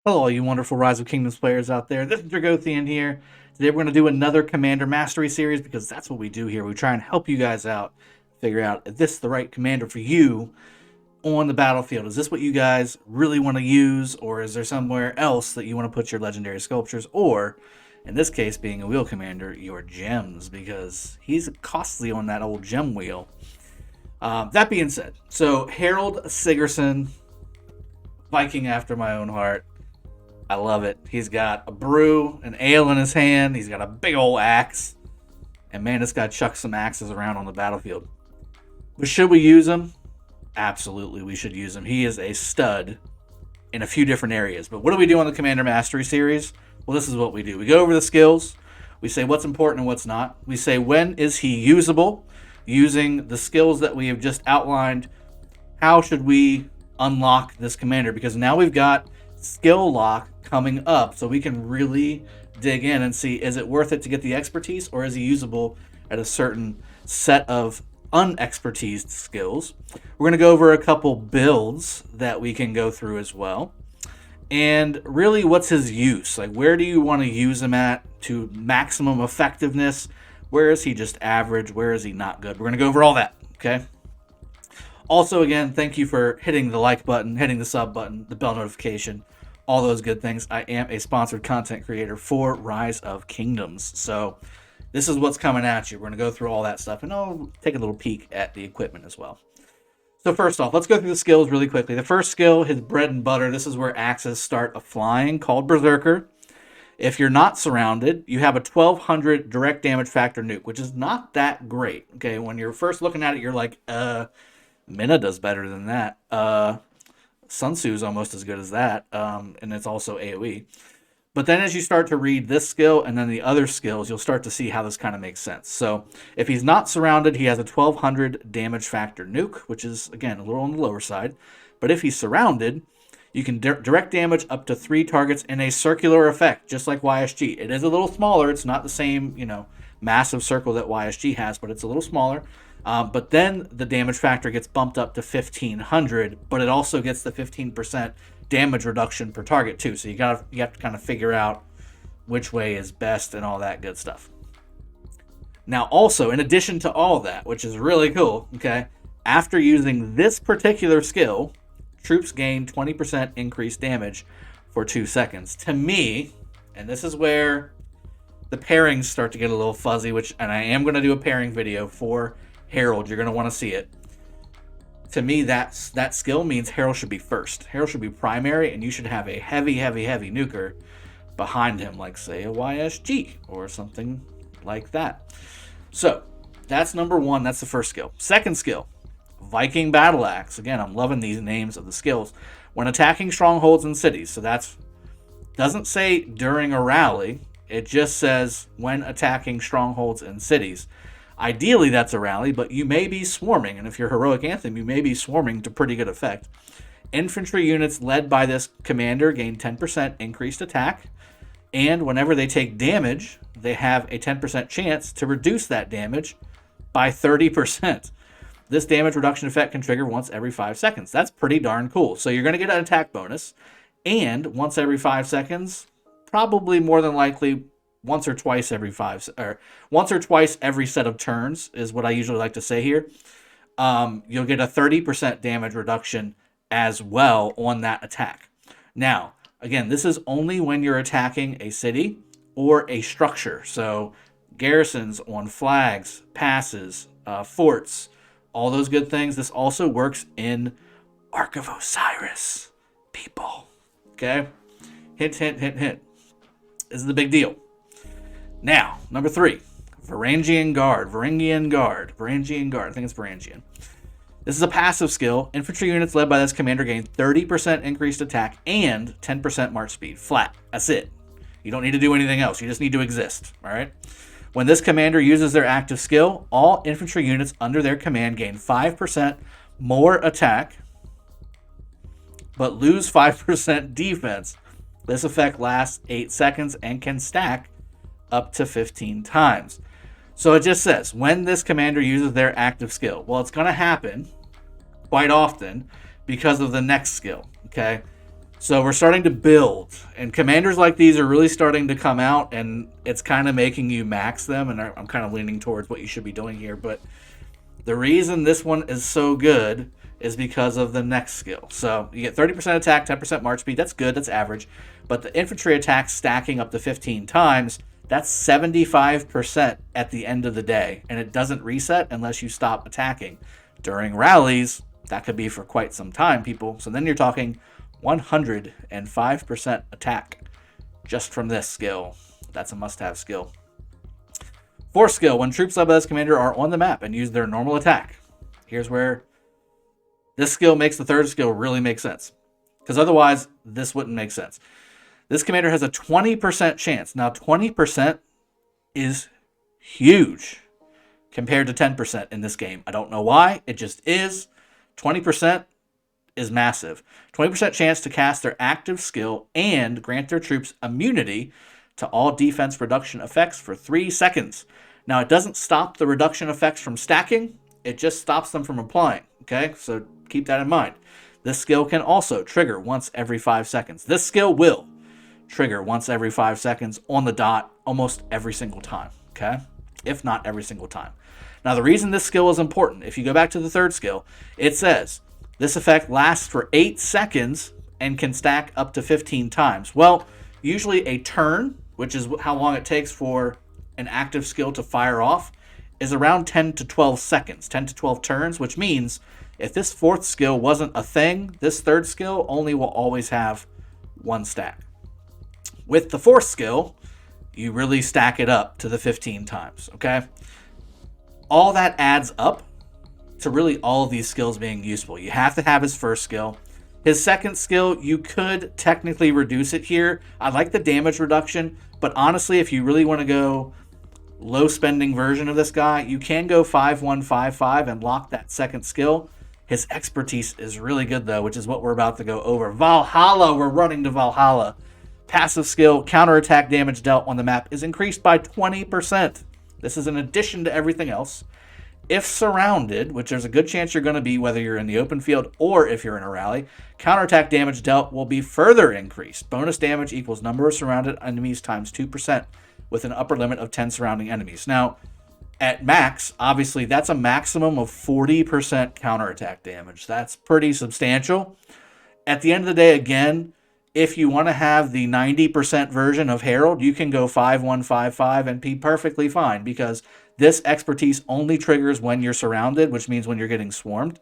Hello, all you wonderful Rise of Kingdoms players out there. This is Dragothien here. Today we're going to do another Commander Mastery series because that's what we do here. We try and help you guys out, figure out if this is the right commander for you on the battlefield. Is this what you guys really want to use, or is there somewhere else that you want to put your legendary sculptures, or, in this case, being a wheel commander, your gems, because he's costly on that old gem wheel. That being said, so Harald Sigurdsson, Viking after my own heart. I love it. He's got a brew, an ale in his hand. He's got a big old axe. And man, this guy chucks some axes around on the battlefield. But should we use him? Absolutely, we should use him. He is a stud in a few different areas. But what do we do on the Commander Mastery series? Well, this is what we do. We go over the skills. We say what's important and what's not. We say when is he usable? Using the skills that we have just outlined, how should we unlock this commander? Because now we've got skill lock coming up, so we can really dig in and see, is it worth it to get the expertise, or is he usable at a certain set of unexpertised skills? We're going to go over a couple builds that we can go through as well, and really what's his use, like where do you want to use him at to maximum effectiveness, where is he just average, where is he not good. We're going to go over all that. Okay, also, again, thank you for hitting the like button, hitting the sub button, the bell notification, all those good things. I am a sponsored content creator for Rise of Kingdoms. So this is what's coming at you. We're going to go through all that stuff, and I'll take a little peek at the equipment as well. So first off, let's go through the skills really quickly. The first skill, his bread and butter. This is where axes start a flying, called Berserker. If you're not surrounded, you have a 1200 direct damage factor nuke, which is not that great. Okay, when you're first looking at it, you're like, Minna does better than that. Sun Tzu is almost as good as that, and it's also AoE. But then as you start to read this skill and then the other skills, you'll start to see how this kind of makes sense. So if he's not surrounded, he has a 1200 damage factor nuke, which is, again, a little on the lower side. But if he's surrounded, you can direct damage up to 3 targets in a circular effect, just like YSG. It is a little smaller. It's not the same, massive circle that YSG has, but it's a little smaller. But then the damage factor gets bumped up to 1500, but it also gets the 15% damage reduction per target too. So you have to kind of figure out which way is best and all that good stuff. Now, also, in addition to all that, which is really cool, okay, after using this particular skill, troops gain 20% increased damage for 2 seconds. To me, and this is where the pairings start to get a little fuzzy, and I am going to do a pairing video for Harald. You're going to want to see it. To me, that skill means Harald should be first. Harald should be primary, and you should have a heavy nuker behind him, like, say, a YSG or something like that. So, that's number one. That's the first skill. Second skill, Viking Battle Axe. Again, I'm loving these names of the skills. When attacking strongholds and cities. So that's doesn't say during a rally. It just says when attacking strongholds and cities. Ideally, that's a rally, but you may be swarming, and if you're Heroic Anthem, you may be swarming to pretty good effect. Infantry units led by this commander gain 10% increased attack, and whenever they take damage, they have a 10% chance to reduce that damage by 30%. This damage reduction effect can trigger once every 5 seconds. That's pretty darn cool. So you're going to get an attack bonus, and once every 5 seconds, probably more than likely once or twice every set of turns is what I usually like to say here. You'll get a 30% damage reduction as well on that attack. Now, again, this is only when you're attacking a city or a structure. So garrisons on flags, passes, forts, all those good things. This also works in Ark of Osiris, people. Okay? Hint, hint, hint, hint. This is the big deal. Now, number 3, Varangian Guard. I think it's Varangian. This is a passive skill. Infantry units led by this commander gain 30% increased attack and 10% march speed. Flat. That's it. You don't need to do anything else. You just need to exist. All right? When this commander uses their active skill, all infantry units under their command gain 5% more attack, but lose 5% defense. This effect lasts 8 seconds and can stack up to 15 times. So it just says, when this commander uses their active skill. Well, it's going to happen quite often because of the next skill, okay? So we're starting to build, and commanders like these are really starting to come out, and it's kind of making you max them, and I'm kind of leaning towards what you should be doing here. But the reason this one is so good is because of the next skill. So you get 30% attack, 10% march speed. That's good, that's average. But the infantry attack stacking up to 15 times, that's 75% at the end of the day, and it doesn't reset unless you stop attacking. During rallies, that could be for quite some time, people. So then you're talking 105% attack just from this skill. That's a must-have skill. Fourth skill, when troops led by this commander are on the map and use their normal attack. Here's where this skill makes the third skill really make sense, because otherwise this wouldn't make sense. This commander has a 20% chance. Now 20% is huge compared to 10% in this game. I don't know why, it just is. 20% is massive. 20% chance to cast their active skill and grant their troops immunity to all defense reduction effects for 3 seconds. Now, it doesn't stop the reduction effects from stacking, it just stops them from applying, okay? So keep that in mind. This skill can also trigger once every 5 seconds. This skill will trigger once every 5 seconds on the dot almost every single time, okay? If not every single time. Now, the reason this skill is important, if you go back to the third skill, it says this effect lasts for 8 seconds and can stack up to 15 times. Well, usually a turn, which is how long it takes for an active skill to fire off, is around 10 to 12 seconds, 10 to 12 turns, which means if this fourth skill wasn't a thing, this third skill only will always have 1 stack. With the fourth skill, you really stack it up to the 15 times, okay? All that adds up to really all of these skills being useful. You have to have his first skill. His second skill, you could technically reduce it here. I like the damage reduction, but honestly, if you really want to go low spending version of this guy, you can go 5-1-5-5 and lock that second skill. His expertise is really good though, which is what we're about to go over. Valhalla, we're running to Valhalla. Passive skill, counterattack damage dealt on the map is increased by 20%. This is in addition to everything else. If surrounded, which there's a good chance you're going to be whether you're in the open field or if you're in a rally, counterattack damage dealt will be further increased. Bonus damage equals number of surrounded enemies times 2% with an upper limit of 10 surrounding enemies. Now, at max, obviously, that's a maximum of 40% counterattack damage. That's pretty substantial. At the end of the day, again, if you want to have the 90% version of Harald, you can go 5-1-5-5 and be perfectly fine, because this expertise only triggers when you're surrounded, which means when you're getting swarmed.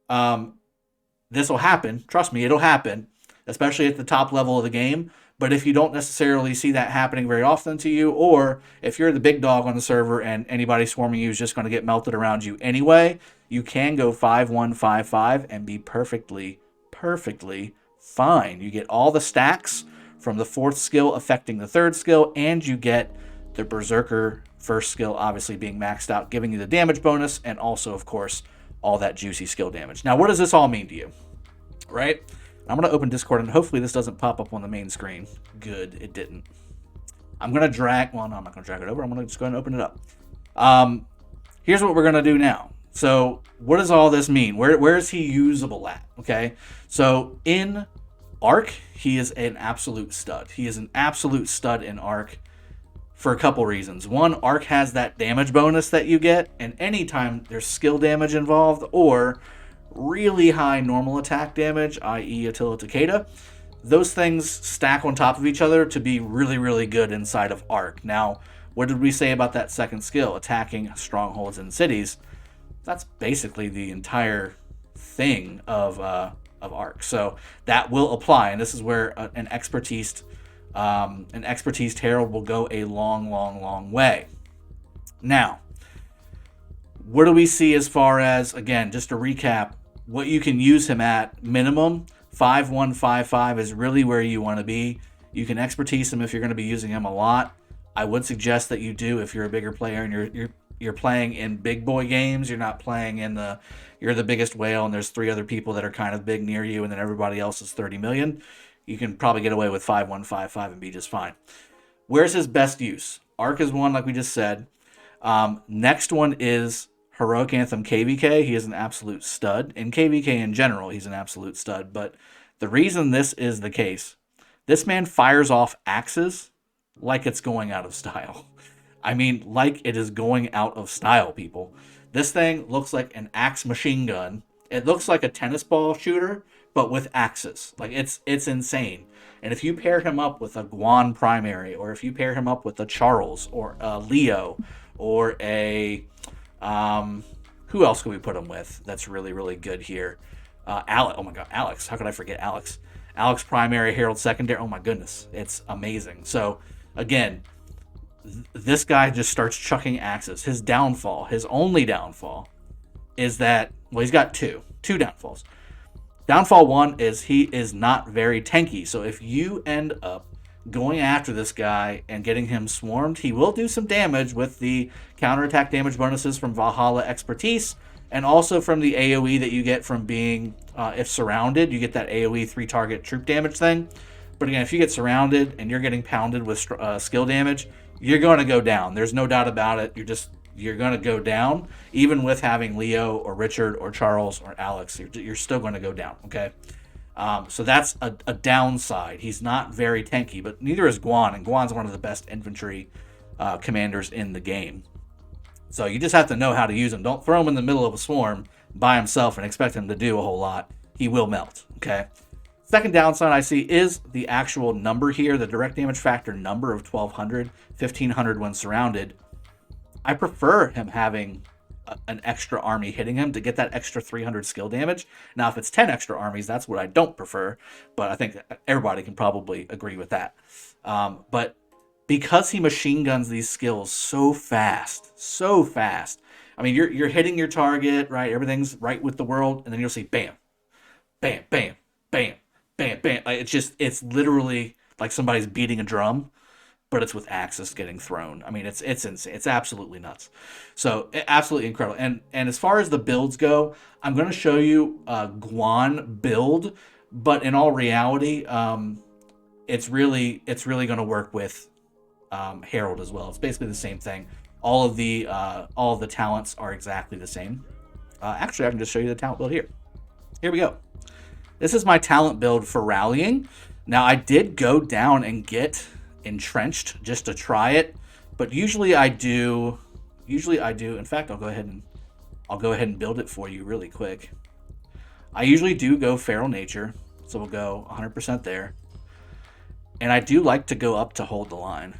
This will happen. Trust me, it'll happen, especially at the top level of the game. But if you don't necessarily see that happening very often to you, or if you're the big dog on the server and anybody swarming you is just going to get melted around you anyway, you can go 5-1-5-5 and be perfectly fine. You get all the stacks from the fourth skill affecting the third skill, and you get the Berserker first skill obviously being maxed out, giving you the damage bonus, and also, of course, all that juicy skill damage. Now, what does this all mean to you? Right? I'm going to open Discord, and hopefully this doesn't pop up on the main screen. Good, it didn't. I'm going to drag... Well, no, I'm not going to drag it over. I'm going to just go ahead and open it up. Here's what we're going to do now. So, what does all this mean? Where is he usable at? Okay? So, in Arc, he is an absolute stud. He is an absolute stud in Arc for a couple reasons. One, Arc has that damage bonus that you get, and anytime there's skill damage involved, or really high normal attack damage, i.e. Attila Takeda, those things stack on top of each other to be really good inside of Arc. Now, what did we say about that second skill, attacking strongholds and cities? That's basically the entire thing of Arc. So that will apply, and this is where an expertise Harald will go a long way. Now, what do we see as far as, again, just to recap, what you can use him at? Minimum 5-1-5-5 is really where you want to be. You can expertise him if you're going to be using him a lot. I would suggest that you do if you're a bigger player and you're playing in big boy games. You're not playing in you're the biggest whale and there's 3 other people that are kind of big near you and then everybody else is 30 million. You can probably get away with 5-1-5-5 and be just fine. Where's his best use? Arc is one, like we just said. Next one is Heroic Anthem KVK. He is an absolute stud. In KVK in general, he's an absolute stud. But The reason this is the case, this man fires off axes like it's going out of style. I mean, like it is going out of style, people. This thing looks like an axe machine gun. It looks like a tennis ball shooter, but with axes. Like it's insane. And if you pair him up with a Guan primary, or if you pair him up with a Charles or a Leo or a who else can we put him with? That's really really good here. Alex. Oh my God, Alex. How could I forget Alex? Alex primary, Harald secondary. Oh my goodness, it's amazing. So again, this guy just starts chucking axes. His downfall, his only downfall, is that, well, he's got two downfalls. Downfall one is he is not very tanky. So if you end up going after this guy and getting him swarmed, he will do some damage with the counterattack damage bonuses from Valhalla Expertise, and also from the AoE that you get from being, if surrounded, you get that AoE 3-target troop damage thing. But again, if you get surrounded and you're getting pounded with skill damage, you're going to go down. There's no doubt about it. You're going to go down. Even with having Leo or Richard or Charles or Alex, you're still going to go down, okay? So that's a downside. He's not very tanky, but neither is Guan, and Guan's one of the best infantry commanders in the game. So you just have to know how to use him. Don't throw him in the middle of a swarm by himself and expect him to do a whole lot. He will melt, okay? Second downside I see is the actual number here, the direct damage factor number of 1,200, 1,500 when surrounded. I prefer him having an extra army hitting him to get that extra 300 skill damage. Now, if it's 10 extra armies, that's what I don't prefer, but I think everybody can probably agree with that. But because he machine guns these skills so fast, I mean, you're hitting your target, right? Everything's right with the world, and then you'll see bam, bam, bam, bam, bam, bam. Like, it's literally like somebody's beating a drum, but it's with axes getting thrown. I mean, it's insane. It's absolutely nuts. So absolutely incredible. And as far as the builds go, I'm going to show you a Guan build, but in all reality, it's really going to work with Harald as well. It's basically the same thing. All of the talents are exactly the same. Actually, I can just show you the talent build here. Here we go. This is my talent build for rallying. Now, I did go down and get entrenched just to try it, but usually I do. In fact, I'll go ahead and build it for you really quick. I usually do go feral nature, so we'll go 100% there. And I do like to go up to hold the line.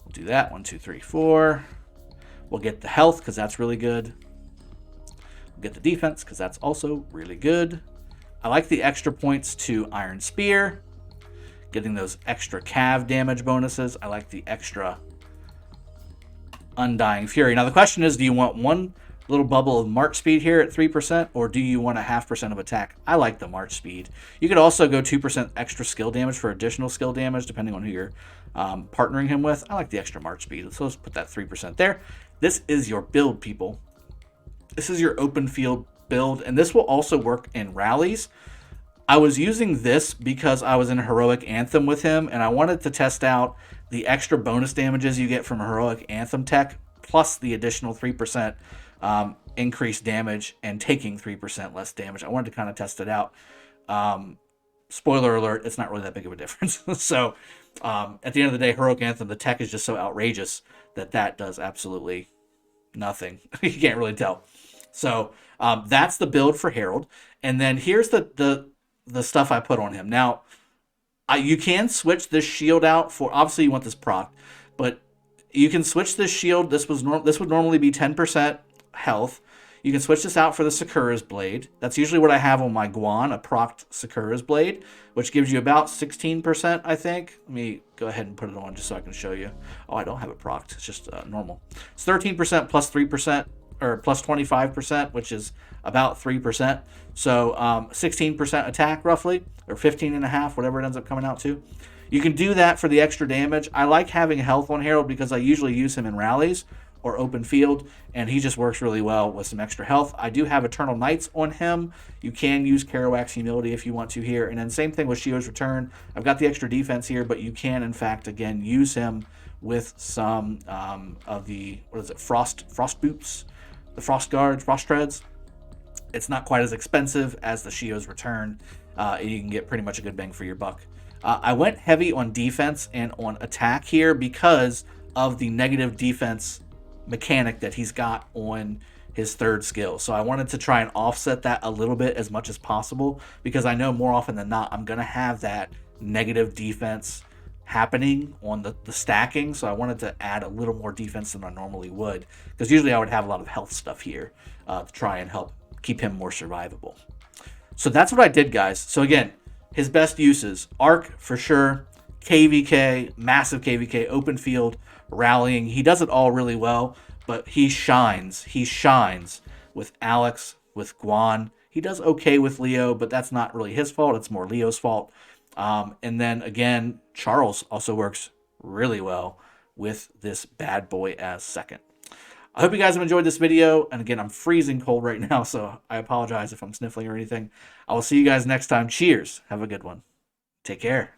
We'll do that. 1, 2, 3, 4. We'll get the health because that's really good. We'll get the defense because that's also really good. I like the extra points to Iron Spear, getting those extra cav damage bonuses. I like the extra Undying Fury. Now the question is, do you want one little bubble of March Speed here at 3%, or do you want a 0.5% of attack? I like the March Speed. You could also go 2% extra skill damage for additional skill damage, depending on who you're partnering him with. I like the extra March Speed, so let's put that 3% there. This is your build, people. This is your open field build, and this will also work in rallies. I was using this because I was in Heroic Anthem with him, and I wanted to test out the extra bonus damages you get from Heroic Anthem tech, plus the additional 3% increased damage and taking 3% less damage. I wanted to kind of test it out. Spoiler alert, it's not really that big of a difference. So at the end of the day, Heroic Anthem, the tech is just so outrageous that does absolutely nothing. You can't really tell. So that's the build for Harald. And then here's the stuff I put on him. Now, you can switch this shield out for, obviously you want this proc, but you can switch this shield. This would normally be 10% health. You can switch this out for the Sakura's Blade. That's usually what I have on my Guan, a procced Sakura's Blade, which gives you about 16%, I think. Let me go ahead and put it on just so I can show you. Oh, I don't have it procced. It's just normal. It's 13% plus 3%, or plus 25%, which is about 3%. So 16% attack, roughly, or 15.5, whatever it ends up coming out to. You can do that for the extra damage. I like having health on Harald because I usually use him in rallies or open field, and he just works really well with some extra health. I do have Eternal Knights on him. You can use Kerouac's Humility if you want to here. And then same thing with Shio's Return. I've got the extra defense here, but you can, in fact, again, use him with some of the, Frost Boots, the Frost Guards, Frost Treads. It's not quite as expensive as the Shio's Return. You can get pretty much a good bang for your buck. I went heavy on defense and on attack here because of the negative defense mechanic that he's got on his third skill. So I wanted to try and offset that a little bit as much as possible, because I know more often than not I'm going to have that negative defense happening on the stacking. So I wanted to add a little more defense than I normally would, because usually I would have a lot of health stuff here to try and help keep him more survivable. So that's what I did, guys. So again, his best uses: arc for sure, KVK, massive KVK, open field, rallying. He does it all really well, but he shines. He shines with Alex, with Guan. He does okay with Leo, but that's not really his fault. It's more Leo's fault. And then again, Charles also works really well with this bad boy as second. I hope you guys have enjoyed this video. And again, I'm freezing cold right now, so I apologize if I'm sniffling or anything. I will see you guys next time. Cheers. Have a good one. Take care.